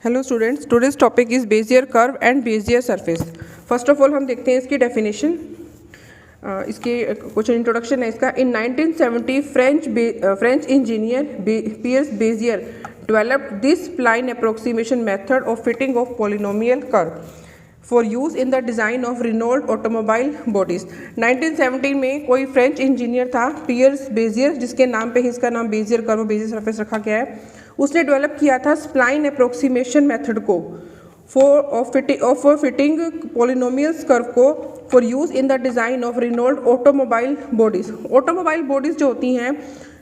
Hello students, today's topic is Bezier curve and Bezier surface. First of all हम देखते हैं इसकी definition. इसकी कुछ इंट्रोडक्शन है इसका। In 1970 French engineer Pierre Bezier developed this spline approximation method of fitting of polynomial curve for use in the design of Renault automobile bodies. 1917 में कोई फ्रेंच इंजीनियर था पियर्स बेजियर, जिसके नाम पे ही इसका नाम बेजियर कर्व बेजियर सरफेस रखा गया है। उसने डेवलप किया था स्प्लाइन अप्रोक्सीमेशन मेथड को फॉर फिटिंग पॉलिनोमियल्स कर्व को for use in the design of Renault automobile bodies. Automobile bodies जो होती हैं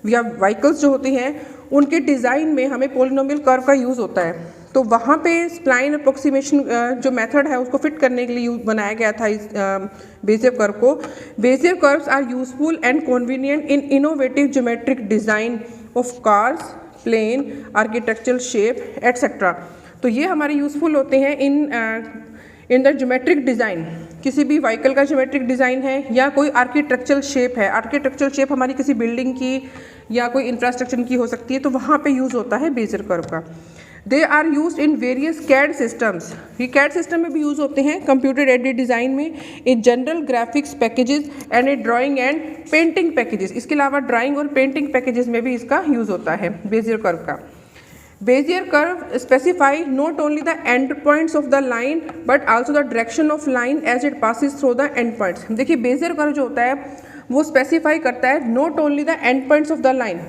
या व्हीकल्स जो होती हैं, उनके डिज़ाइन में हमें पॉलिनोमियल कर्व का यूज़ होता है। तो वहाँ पे स्प्लाइन अप्रोक्सीमेशन जो मेथड है उसको फिट करने के लिए बनाया गया था इस बेजियर कर्व को। Bezier curves are useful and convenient in innovative geometric design of cars, plane, architectural shape etcetera. तो ये हमारे यूज़फुल होते हैं इन द ज्योमेट्रिक डिज़ाइन। किसी भी व्हीकल का ज्योमेट्रिक डिज़ाइन है या कोई आर्किटेक्चरल शेप है। आर्किटेक्चरल शेप हमारी किसी बिल्डिंग की या कोई इंफ्रास्ट्रक्चर की हो सकती है, तो वहाँ पे यूज़ होता है बेजियर कर्व का। They are use in various CAD systems. ये कैड सिस्टम में भी यूज़ होते हैं, कंप्यूटर एडेड डिज़ाइन में, in general graphics packages and a drawing and painting packages. इसके अलावा ड्राइंग और पेंटिंग पैकेजेस में भी इसका यूज़ होता है बेजियर कर्व का। Bezier curve specify not only the end points of the line but also the direction of line as it passes through the end points. देखिए, बेजियर कर्व जो होता है वो स्पेसिफाई करता है not only the end points of the line.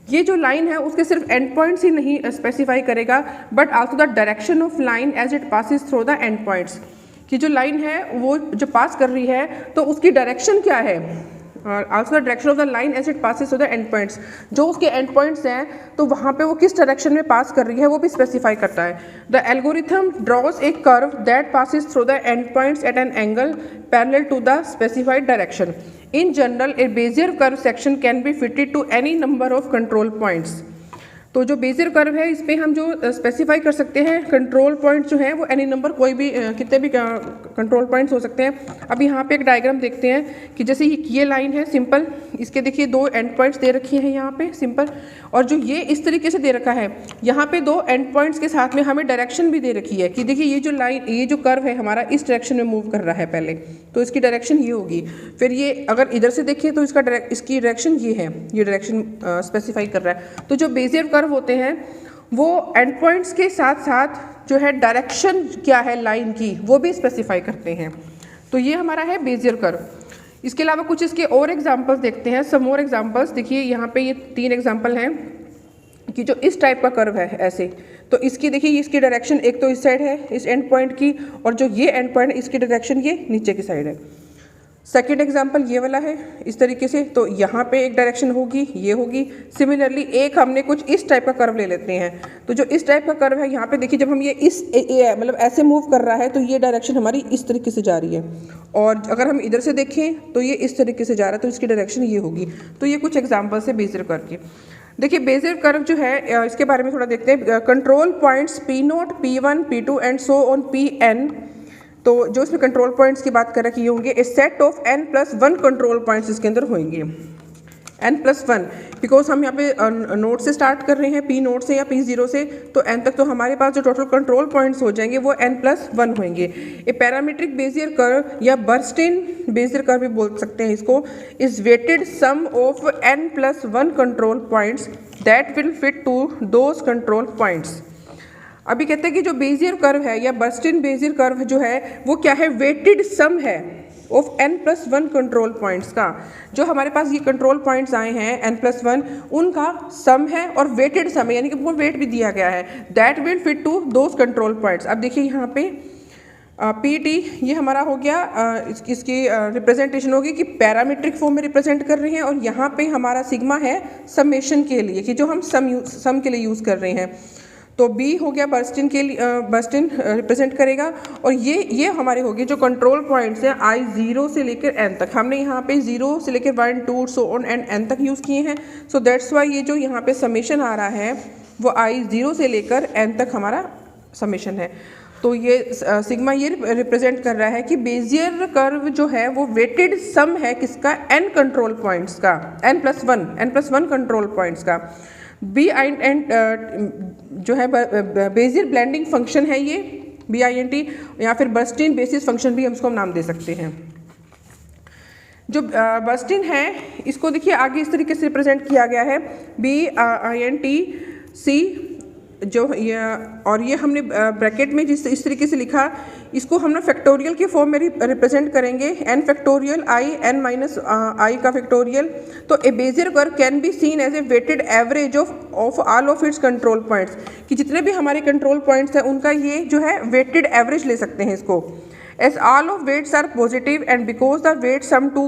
ये जो line है उसके सिर्फ एंड पॉइंट्स ही नहीं स्पेसिफाई करेगा, but also the direction of line as it passes through the end points. कि जो लाइन है वो जो पास कर रही है तो उसकी डायरेक्शन क्या है, also the direction of the line as it passes through the end points. जो उसके एंड पॉइंट्स हैं तो वहाँ पे वो किस डायरेक्शन में पास कर रही है वो भी स्पेसिफाई करता है। The algorithm draws a curve that passes through the end points at an angle parallel to the specified direction. In general, a Bezier curve section can be fitted to any number of control points. तो जो Bezier curve है इस पर हम जो specify कर सकते हैं कंट्रोल पॉइंट्स जो हैं वो एनी नंबर, कोई भी कितने भी कंट्रोल पॉइंट्स हो सकते हैं। अब यहाँ पे एक डायग्राम देखते हैं कि जैसे ये लाइन है सिंपल, इसके देखिए दो एंड पॉइंट्स दे रखी हैं यहाँ पे सिंपल, और जो ये इस तरीके से दे रखा है यहाँ पे दो एंड पॉइंट्स के साथ में हमें डायरेक्शन भी दे रखी है कि देखिए ये जो लाइन, ये जो कर्व है हमारा इस डायरेक्शन में मूव कर रहा है पहले, तो इसकी डायरेक्शन ये होगी। फिर ये अगर इधर से देखिए तो इसकी डायरेक्शन ये है, ये डायरेक्शन स्पेसिफाई कर रहा है। तो जो बेजियर कर्व होते हैं वो एंड पॉइंट्स के साथ साथ जो है डायरेक्शन क्या है लाइन की वो भी स्पेसिफाई करते हैं। तो ये हमारा है बेजियर कर्व। इसके अलावा कुछ इसके और एग्जांपल्स देखते हैं, सम और एग्जांपल्स। देखिए यहाँ पे ये 3 एग्जांपल हैं कि जो इस टाइप का कर्व है ऐसे, तो इसकी देखिए इसकी डायरेक्शन एक तो इस साइड है इस एंड पॉइंट की, और जो ये एंड पॉइंट है इसकी डायरेक्शन ये नीचे की साइड है। सेकेंड एग्जाम्पल ये वाला है इस तरीके से, तो यहाँ पे एक डायरेक्शन होगी, ये होगी। सिमिलरली एक हमने कुछ इस टाइप का कर्व ले लेते हैं, तो जो इस टाइप का कर्व है यहाँ पे देखिए जब हम ये मतलब ऐसे मूव कर रहा है तो ये डायरेक्शन हमारी इस तरीके से जा रही है, और अगर हम इधर से देखें तो ये इस तरीके से जा रहा है, तो इसकी डायरेक्शन ये होगी। तो ये कुछ एग्जाम्पल्स है बेजियर कर्व के। देखिए बेजियर कर्व जो है इसके बारे में थोड़ा देखते हैं। Control points P0, P1, P2 and so on Pn। तो जो इसमें कंट्रोल पॉइंट्स की बात कर रखी होंगे, a set of n+1 control points इसके अंदर होंगे, n+1, बिकॉज हम यहाँ पे नोड से स्टार्ट कर रहे हैं, P नोड से या P0 से, तो n तक तो हमारे पास जो टोटल कंट्रोल पॉइंट्स हो जाएंगे वो n+1 होंगे। ए पैरामीट्रिक बेजियर कर्व या बर्स्टिन बेजियर कर्व भी बोल सकते हैं इसको, is weighted sum of n+1 control points that will fit to those control points. अभी कहते हैं कि जो बेजियर कर्व है या बर्स्टिन बेजियर कर्व जो है वो क्या है, वेटेड सम है ऑफ n+1 कंट्रोल पॉइंट्स का। जो हमारे पास ये कंट्रोल पॉइंट्स आए हैं n+1 उनका सम है और वेटेड सम है, यानी कि वो वेट भी दिया गया है, that will fit to those control points. अब देखिए यहाँ पे PT ये हमारा हो गया, इसकी रिप्रेजेंटेशन होगी कि पैरामीट्रिक फॉर्म में रिप्रेजेंट कर रहे हैं, और यहाँ पे हमारा सिग्मा है समेशन के लिए कि जो हम सम के लिए यूज़ कर रहे हैं। तो B हो गया बर्स्टिन के लिए, बर्स्टिन रिप्रेजेंट करेगा, और ये हमारे हो गए जो कंट्रोल पॉइंट्स हैं I0 से लेकर n तक। हमने यहाँ पे 0 से लेकर 1, 2 सो ऑन एंड n तक यूज़ किए हैं। सो दैट्स वाई ये जो यहाँ पे समेशन आ रहा है वो I0 से लेकर n तक हमारा समेशन है। तो ये सिग्मा ये रिप्रेजेंट कर रहा है कि बेजियर कर्व जो है वो वेटेड सम है किसका, n कंट्रोल पॉइंट्स का, n+1 कंट्रोल पॉइंट्स का। बी आई एंड जो है बेजियर ब्लेंडिंग फंक्शन है ये BINT, या फिर बर्स्टिन बेसिस फंक्शन भी हम इसको नाम दे सकते हैं। जो बर्स्टिन है इसको देखिए आगे इस तरीके से रिप्रेजेंट किया गया है BINTC जो ये हमने ब्रैकेट में इस तरीके से लिखा, इसको हम ना फैक्टोरियल के फॉर्म में रिप्रेजेंट करेंगे, n factorial i n minus i का फैक्टोरियल। तो a Bezier curve can be seen as a weighted average of all of its control points, कि जितने भी हमारे कंट्रोल पॉइंट्स हैं उनका ये जो है वेटेड एवरेज ले सकते हैं इसको। As all of weights are positive and because the weights sum to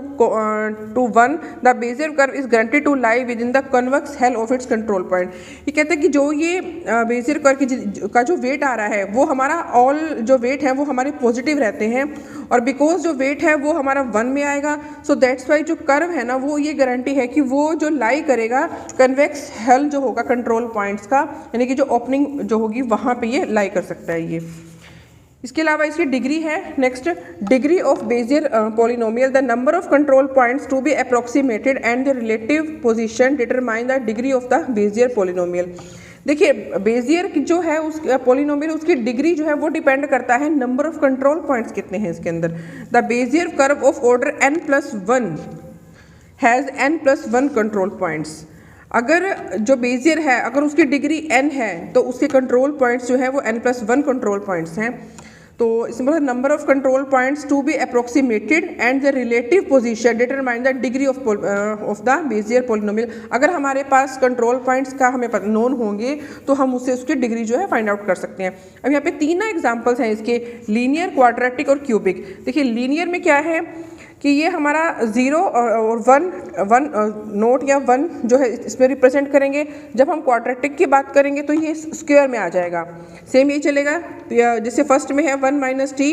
1, the Bezier curve is guaranteed to lie within the convex hull of its control point। ये कहते हैं कि जो ये बेजियर कर्व का जो वेट आ रहा है वो हमारा ऑल जो वेट है वो हमारे पॉजिटिव रहते हैं, और बिकॉज जो वेट है वो हमारा 1 में आएगा, सो दैट्स वाई जो कर्व है ना वो ये गारंटी है कि वो जो लाई करेगा कन्वेक्स हल जो होगा कंट्रोल पॉइंट्स का, यानी कि जो ओपनिंग जो होगी वहाँ पे ये लाई कर सकता है ये। इसके अलावा इसकी डिग्री है, next degree of Bezier polynomial, the number of control points to be approximated and the relative position determine the degree of the Bezier polynomial. देखिए बेजियर जो है उस पॉलिनोमियल उसकी डिग्री जो है वो डिपेंड करता है नंबर ऑफ कंट्रोल पॉइंट्स कितने हैं इसके अंदर। The Bezier curve of order n+1 has n+1 control points. अगर जो बेजियर है अगर उसकी डिग्री n है तो उसके कंट्रोल पॉइंट्स जो है वो n+1 कंट्रोल पॉइंट्स हैं। तो इसमें मतलब number of control points to be approximated and the relative position determine the degree of the Bezier polynomial. अगर हमारे पास कंट्रोल पॉइंट्स का हमें नोन होंगे तो हम उससे उसकी डिग्री जो है फाइंड आउट कर सकते हैं। अब यहाँ पे 3 एग्जांपल्स हैं इसके, लीनियर, क्वाड्रेटिक और क्यूबिक। देखिए लीनियर में क्या है कि ये हमारा 0 और 1 नोट या 1 जो है इसमें रिप्रेजेंट करेंगे। जब हम क्वाड्रेटिक की बात करेंगे तो ये स्क्वायर में आ जाएगा, सेम ये चलेगा। जैसे फर्स्ट में है 1 - t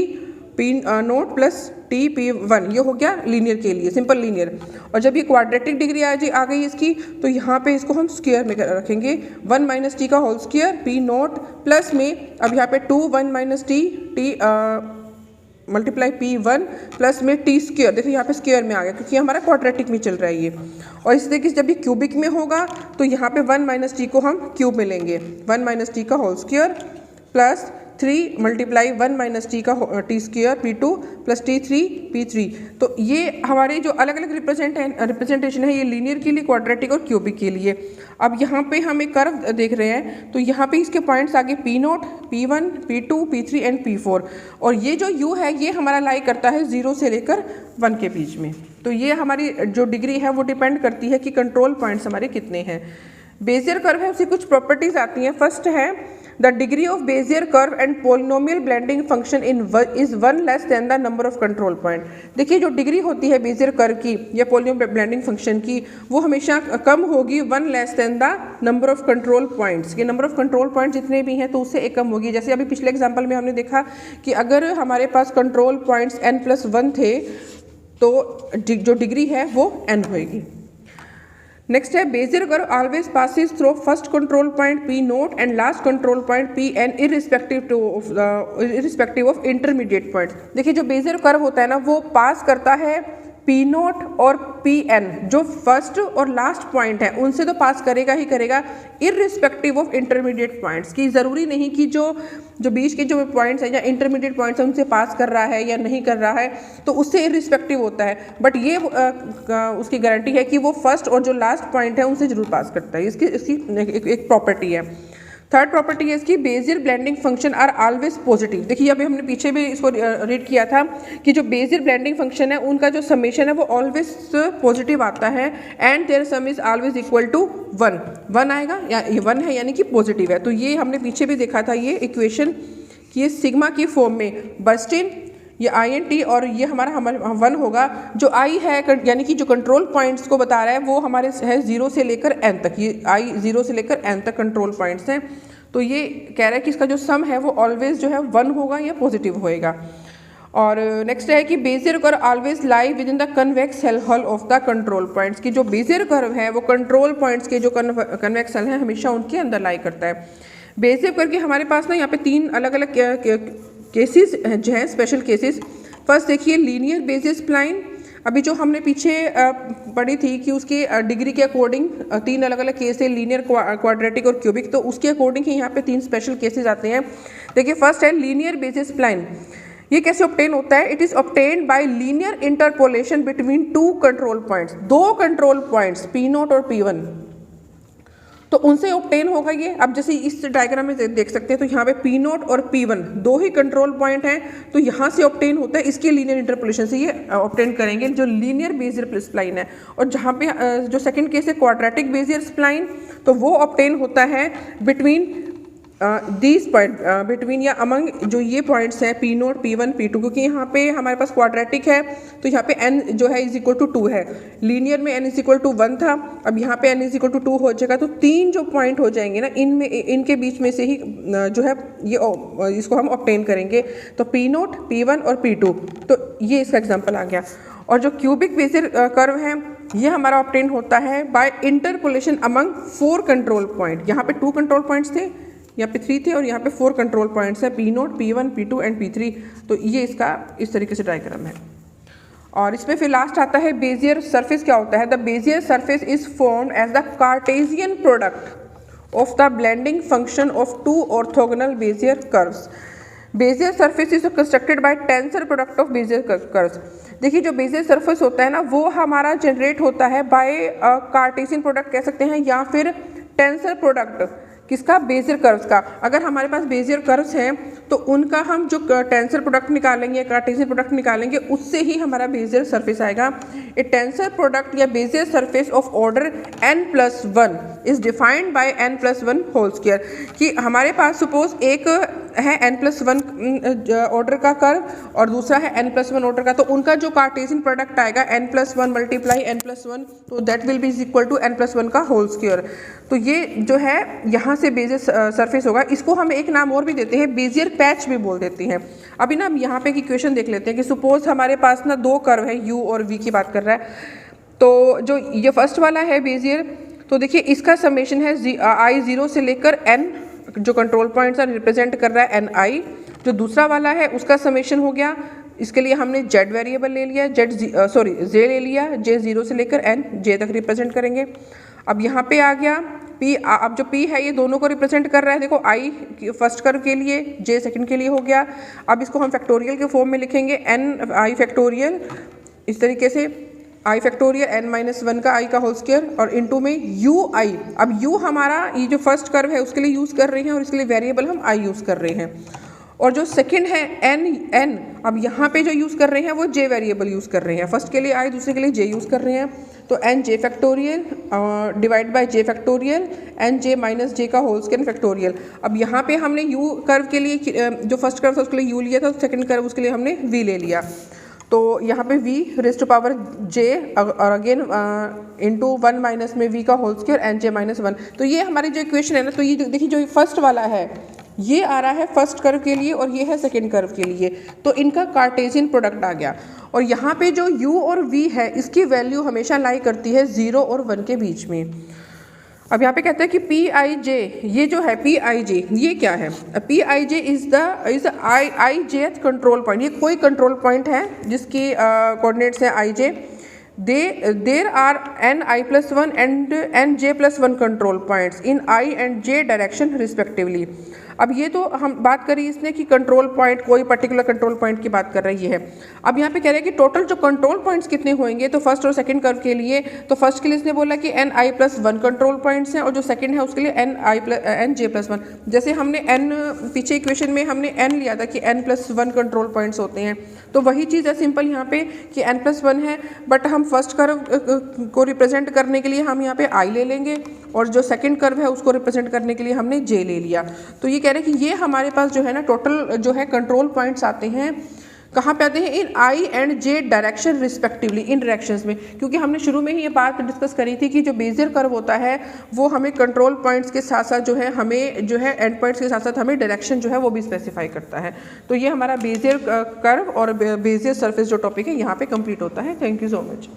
p naught plus t p1, ये हो गया लीनियर के लिए, सिंपल लीनियर। और जब ये क्वाड्रेटिक डिग्री आ गई इसकी तो यहाँ पे इसको हम स्क्वायर में रखेंगे, 1 - t का whole square p naught plus में अब यहाँ पे 2 1 - t मल्टीप्लाई p1 प्लस में t स्क्वायर। देखिए यहाँ पे स्क्वायर में आ गया क्योंकि हमारा क्वाड्रेटिक में चल रहा है ये। और इस तरीके से जब ये क्यूबिक में होगा तो यहाँ पे 1 - t को हम क्यूब में लेंगे, 1 - t का whole square plus 3 multiply 1 - t का t square p2 plus t3 p3। तो ये हमारे जो अलग अलग रिप्रेजेंटेशन है ये लीनियर के लिए, क्वाड्रेटिक और क्यूबिक के लिए। अब यहाँ पे हम एक कर्व देख रहे हैं तो यहाँ पे इसके पॉइंट्स आगे p note, p1, p2, p3 and p4, और ये जो u है ये हमारा लाई करता है 0 से लेकर 1 के बीच में। तो ये हमारी जो डिग्री है वो डिपेंड करती है कि कंट्रोल पॉइंट्स हमारे कितने हैं। बेजियर कर्व है उसकी कुछ प्रॉपर्टीज आती हैं। फर्स्ट है the degree of Bezier curve and polynomial blending function is 1 less than the number of control point. देखिए जो डिग्री होती है बेजियर कर्व की या पोलिनोमियल ब्लेंडिंग फंक्शन की वो हमेशा कम होगी 1 less than the number of control points. ये नंबर ऑफ कंट्रोल पॉइंट जितने भी हैं तो उससे एक कम होगी। जैसे अभी पिछले एग्जाम्पल में हमने देखा कि अगर हमारे पास कंट्रोल पॉइंट्स n+1 थे तो जो डिग्री है वो n होएगी। नेक्स्ट है Bezier curve always passes through first control point p note and last control point pn irrespective of intermediate point. देखिए जो बेजियर कर्व होता है ना वो पास करता है p नोट और pn, जो फर्स्ट और लास्ट पॉइंट है उनसे तो पास करेगा ही करेगा, इररिस्पेक्टिव ऑफ इंटरमीडिएट पॉइंट्स की। ज़रूरी नहीं कि जो बीच के जो पॉइंट्स हैं या इंटरमीडिएट पॉइंट्स हैं उनसे पास कर रहा है या नहीं कर रहा है, तो उससे इररिस्पेक्टिव होता है। बट ये उसकी गारंटी है कि वो फर्स्ट और जो लास्ट पॉइंट है उनसे जरूर पास करता है। इसकी एक प्रॉपर्टी है। थर्ड प्रॉपर्टी है इसकी Bezier blending function are always positive. देखिए अभी हमने पीछे भी इसको रीड किया था कि जो बेजियर ब्लेंडिंग फंक्शन है उनका जो समेशन है वो ऑलवेज पॉजिटिव आता है and their sum is always equal to 1 आएगा, या ये 1 है यानी कि पॉजिटिव है। तो ये हमने पीछे भी देखा था ये इक्वेशन कि ये सिग्मा की फॉर्म में बर्स्टिन ये INT और ये हमारा 1 होगा। जो I है यानी कि जो कंट्रोल पॉइंट्स को बता रहा है वो हमारे है 0 से लेकर n तक, ये I 0 से लेकर n तक कंट्रोल पॉइंट्स हैं। तो ये कह रहा है कि इसका जो सम है वो ऑलवेज जो है 1 होगा या पॉजिटिव होएगा। और नेक्स्ट है कि Bezier curve always lie with in the convex हल ऑफ द कंट्रोल पॉइंट्स की। जो बेजियर कर्व है वो कंट्रोल पॉइंट्स के जो कन्वेक्स हल है हमेशा उनके अंदर लाई करता है। बेजियर कर्व के हमारे पास ना यहाँ पे 3 अलग अलग केसेस जो हैं, स्पेशल केसेस। फर्स्ट देखिए लीनियर बेसिस स्प्लाइन, अभी जो हमने पीछे पढ़ी थी कि उसकी डिग्री के अकॉर्डिंग 3 अलग अलग केस है, लीनियर, क्वाड्रेटिक और क्यूबिक, तो उसके अकॉर्डिंग ही यहाँ पे 3 स्पेशल केसेस आते हैं। देखिए फर्स्ट है लीनियर बेसिस स्प्लाइन। ये कैसे ऑब्टेन होता है? It is obtained by linear interpolation between 2 control points, 2 control points P0 और P1, तो उनसे ऑब्टेन होगा ये। अब जैसे इस डायग्राम में देख सकते हैं तो यहाँ पे P0 और P1 2 ही कंट्रोल पॉइंट हैं, तो यहाँ से ऑब्टेन होता है, इसके लीनियर इंटरपोलेशन से ये ऑब्टेन करेंगे जो लीनियर बेजियर स्प्लाइन है। और जहाँ पे जो सेकंड केस है क्वाड्रेटिक बेजियर स्प्लाइन, तो वो ऑब्टेन होता है बिटवीन दीज पॉइंट, बिटवीन या अमंग जो ये पॉइंट्स हैं P0, P1, P2, क्योंकि यहाँ पे हमारे पास क्वाड्रेटिक है तो यहाँ पे n जो है इज इक्वल टू 2 है, लीनियर में n इज इक्वल टू 1 था, अब यहाँ पे n इज इक्वल टू 2 हो जाएगा, तो 3 जो पॉइंट हो जाएंगे ना, इनमें इनके बीच में से ही जो है ये इसको हम ऑब्टेन करेंगे, तो P0, P1 और P2, तो ये इसका एग्जाम्पल आ गया। और जो क्यूबिक बेसियर कर्व है ये हमारा ऑब्टेन होता है by interpolation among 4 control point. यहाँ पे 2 कंट्रोल पॉइंट्स थे, यहाँ पे 3 थे, और यहाँ पे 4 कंट्रोल पॉइंट्स है P0, P1, P2 and P3, तो ये इसका इस तरीके से डायग्राम है। और इसमें फिर लास्ट आता है बेजियर सरफेस। क्या होता है? The Bezier surface is formed as the Cartesian product of the blending function of 2 orthogonal Bezier curves. Bezier surface is constructed by tensor product of Bezier curves. देखिए जो बेजियर सरफेस होता है ना, वो हमारा जनरेट होता है बाय कार्टेशियन प्रोडक्ट कह सकते हैं, या फिर टेंसर प्रोडक्ट किसका? बेजियर कर्व्स का। अगर हमारे पास बेजियर कर्व्स हैं तो उनका हम जो टेंसर प्रोडक्ट निकालेंगे, कार्टेशियन प्रोडक्ट निकालेंगे, उससे ही हमारा बेजियर सरफेस आएगा। ए टेंसर प्रोडक्ट या Bezier surface of order n+1 is defined by n+1 whole square. कि हमारे पास सपोज एक है n+1 ऑर्डर का कर्व और दूसरा है n+1 ऑर्डर का, तो उनका जो कार्टेशियन प्रोडक्ट आएगा n+1 मल्टीप्लाई n+1, तो that will be is equal to n+1 का होल स्क्वायर। तो ये जो है यहाँ से बेजियर सरफेस होगा। इसको हम एक नाम और भी देते हैं, बेजियर पैच भी बोल देते हैं। अभी ना हम यहाँ पे एक इक्वेशन देख लेते हैं कि सपोज हमारे पास ना 2 कर्व है, u और v की बात कर रहा है, तो जो ये फर्स्ट वाला है बेजियर, तो देखिए इसका समेशन है i 0 से लेकर n, जो कंट्रोल पॉइंट्स रिप्रेजेंट कर रहा है ni। जो दूसरा वाला है उसका समेशन हो गया, इसके लिए हमने z वेरिएबल ले लिया, j ले लिया, j 0 से लेकर n j तक रिप्रेजेंट करेंगे। अब यहाँ पे आ गया p, अब जो p है ये दोनों को रिप्रेजेंट कर रहा है। देखो i फर्स्ट कर्व के लिए, j सेकंड के लिए हो गया। अब इसको हम फैक्टोरियल के फॉर्म में लिखेंगे, n i फैक्टोरियल, इस तरीके से i फैक्टोरियल n-1 का i का होल स्क्वायर, और इनटू में ui। अब u हमारा ये जो फर्स्ट कर्व है उसके लिए यूज़ कर रहे हैं और इसके लिए वेरिएबल हम i यूज़ कर रहे हैं। और जो सेकंड है n, अब यहाँ पे जो यूज़ कर रहे हैं वो j वेरिएबल यूज़ कर रहे हैं। फर्स्ट के लिए i, दूसरे के लिए j यूज़ कर रहे हैं, तो n j factorial divide by j factorial n j minus j का होल स्क्वायर फैक्टोरियल। अब यहाँ पे हमने u कर्व के लिए जो फर्स्ट कर्व था उसके लिए u लिया था, सेकंड कर्व उसके लिए हमने v ले लिया, तो यहाँ पे v raise to power j और अगेन इंटू 1 माइनस में v का होल स्क्वायर n j-1। तो ये हमारी जो इक्वेशन है ना, तो ये देखिए जो फर्स्ट वाला है ये आ रहा है फर्स्ट कर्व के लिए और ये है सेकेंड कर्व के लिए, तो इनका कार्टेशियन प्रोडक्ट आ गया। और यहाँ पे जो u और v है इसकी वैल्यू हमेशा लाई करती है 0 और 1 के बीच में। अब यहाँ पे कहते हैं कि Pij, ये जो है Pij ये क्या है? Pij is ijth control point. ये कोई कंट्रोल पॉइंट है जिसकी कोऑर्डिनेट्स है ij। There are ni+1 and nj+1 control points in i and j direction respectively. अब ये तो हम बात करी इसने कि कंट्रोल पॉइंट, कोई पर्टिकुलर कंट्रोल पॉइंट की बात कर रही है। अब यहाँ पे कह रहे हैं कि टोटल जो कंट्रोल पॉइंट्स कितने होंगे, तो फर्स्ट और सेकंड कर्व के लिए, तो फर्स्ट के लिए इसने बोला कि ni+1 कंट्रोल पॉइंट्स हैं और जो सेकंड है उसके लिए nj+1। जैसे हमने n पीछे इक्वेशन में हमने n लिया था कि n+1 कंट्रोल पॉइंट्स होते हैं, तो वही चीज़ है सिंपल यहाँ पे कि n+1 है, बट हम फर्स्ट कर्व को रिप्रेजेंट करने के लिए हम यहाँ पे i ले लेंगे और जो सेकंड कर्व है उसको रिप्रेजेंट करने के लिए हमने j ले लिया। तो ये कह रहे हैं कि ये हमारे पास जो है ना टोटल जो है कंट्रोल पॉइंट्स आते हैं, कहाँ पे आते हैं? इन i and j direction respectively, in directions में। क्योंकि हमने शुरू में ही ये बात डिस्कस करी थी कि जो बेजियर कर्व होता है वो हमें कंट्रोल पॉइंट्स के साथ साथ जो है हमें जो है एंड पॉइंट्स के साथ साथ हमें डायरेक्शन जो है वो भी स्पेसिफाई करता है। तो ये हमारा बेजियर कर्व और बेजियर सरफेस जो टॉपिक है यहाँ पे कंप्लीट होता है। Thank you so much.